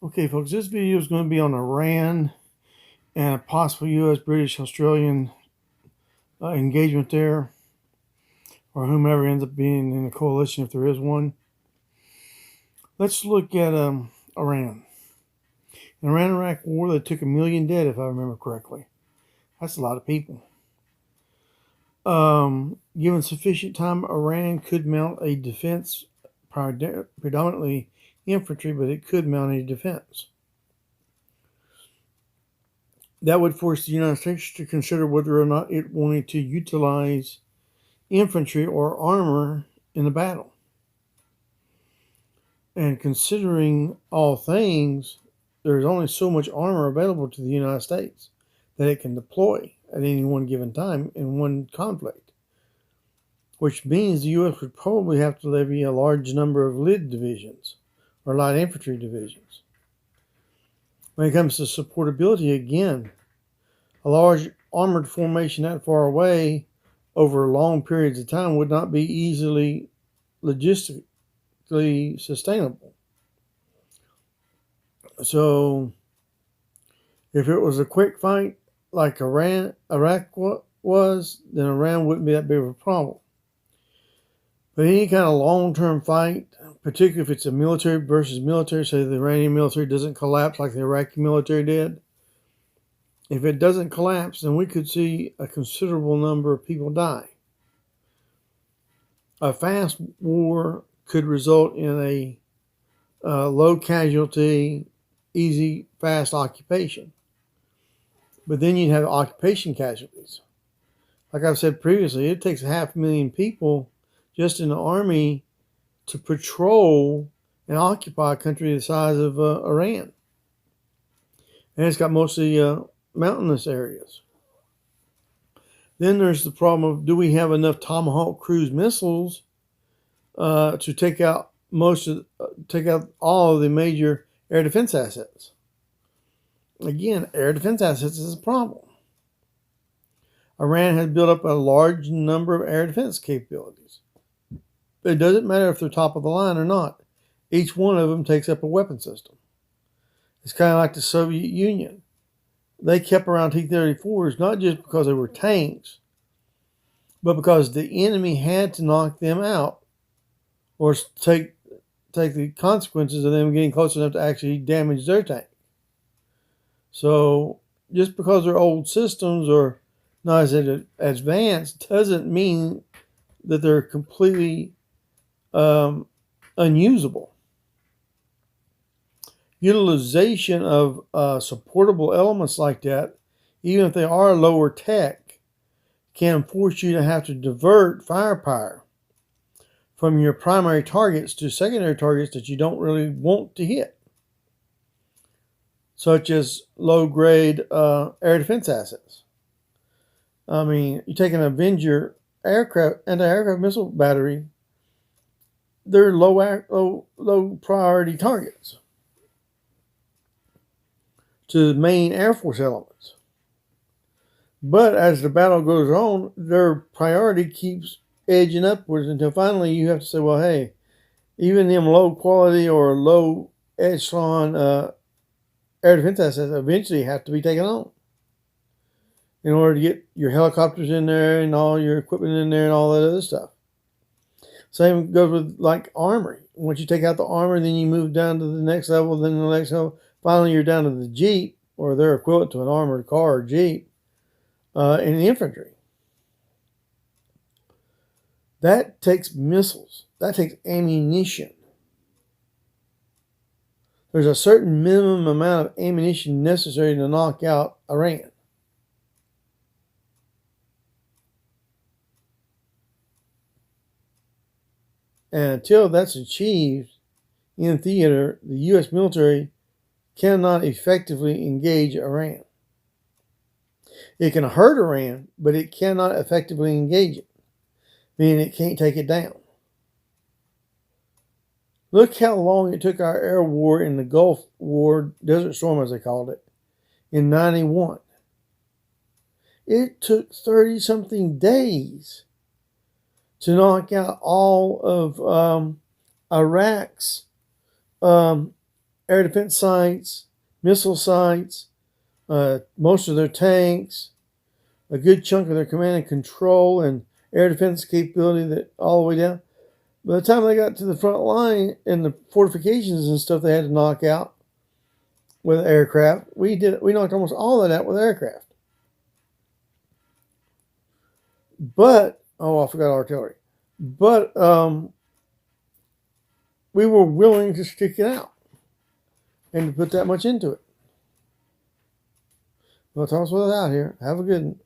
Okay, folks, this video is going to be on Iran and a possible U.S., British, Australian engagement there, or whomever ends up being in the coalition if there is one. Let's look at Iran. In the Iran-Iraq war, they took 1 million dead, if I remember correctly. That's a lot of people. Given sufficient time, Iran could mount a defense, predominantly infantry, but it could mount a defense. That would force the United States to consider whether or not it wanted to utilize infantry or armor in the battle. And considering all things, there's only so much armor available to the United States that it can deploy at any one given time in one conflict, which means the U.S. would probably have to levy a large number of LID divisions or light infantry divisions. When it comes to supportability, again, a large armored formation that far away over long periods of time would not be easily logistically sustainable. So if it was a quick fight like Iraq was, then Iran wouldn't be that big of a problem. But any kind of long-term fight, particularly if it's a military versus military, say the Iranian military doesn't collapse like the Iraqi military did, if it doesn't collapse, then we could see a considerable number of people die. A fast war could result in a low casualty, easy, fast occupation. But then you'd have occupation casualties. Like I've said previously, it takes 500,000 people just in the army to patrol and occupy a country the size of Iran. And it's got mostly mountainous areas. Then there's the problem of, do we have enough Tomahawk cruise missiles to take out all of the major air defense assets? Again, air defense assets is a problem. Iran has built up a large number of air defense capabilities. But it doesn't matter if they're top of the line or not. Each one of them takes up a weapon system. It's kind of like the Soviet Union. They kept around T-34s not just because they were tanks, but because the enemy had to knock them out or take the consequences of them getting close enough to actually damage their tank. So just because they're old systems or not as advanced doesn't mean that they're completely unusable. Utilization of supportable elements like that, even if they are lower tech, can force you to have to divert firepower from your primary targets to secondary targets that you don't really want to hit, such as low-grade air defense assets. I mean, you take an Avenger anti-aircraft missile battery, they're low priority targets to the main Air Force elements. But as the battle goes on, their priority keeps edging upwards until finally you have to say, well, hey, even them low quality or low echelon air defense assets eventually have to be taken on in order to get your helicopters in there and all your equipment in there and all that other stuff. Same goes with like armory. Once you take out the armor, then you move down to the next level, then the next level. Finally, you're down to the Jeep, or they're equivalent to an armored car or Jeep, in the infantry. That takes missiles. That takes ammunition. There's a certain minimum amount of ammunition necessary to knock out Iran. And until that's achieved in theater, the U.S. military cannot effectively engage Iran. It can hurt Iran, but it cannot effectively engage it, meaning it can't take it down. Look how long it took our air war in the Gulf War, Desert Storm as they called it, in 91. It took 30-something days to knock out all of Iraq's air defense sites, missile sites, most of their tanks, a good chunk of their command and control and air defense capability that all the way down. By the time they got to the front line and the fortifications and stuff they had to knock out with aircraft, we knocked almost all of that out with aircraft. But I forgot artillery. But we were willing to stick it out and to put that much into it. Well, Thomas, what's out here? Have a good one.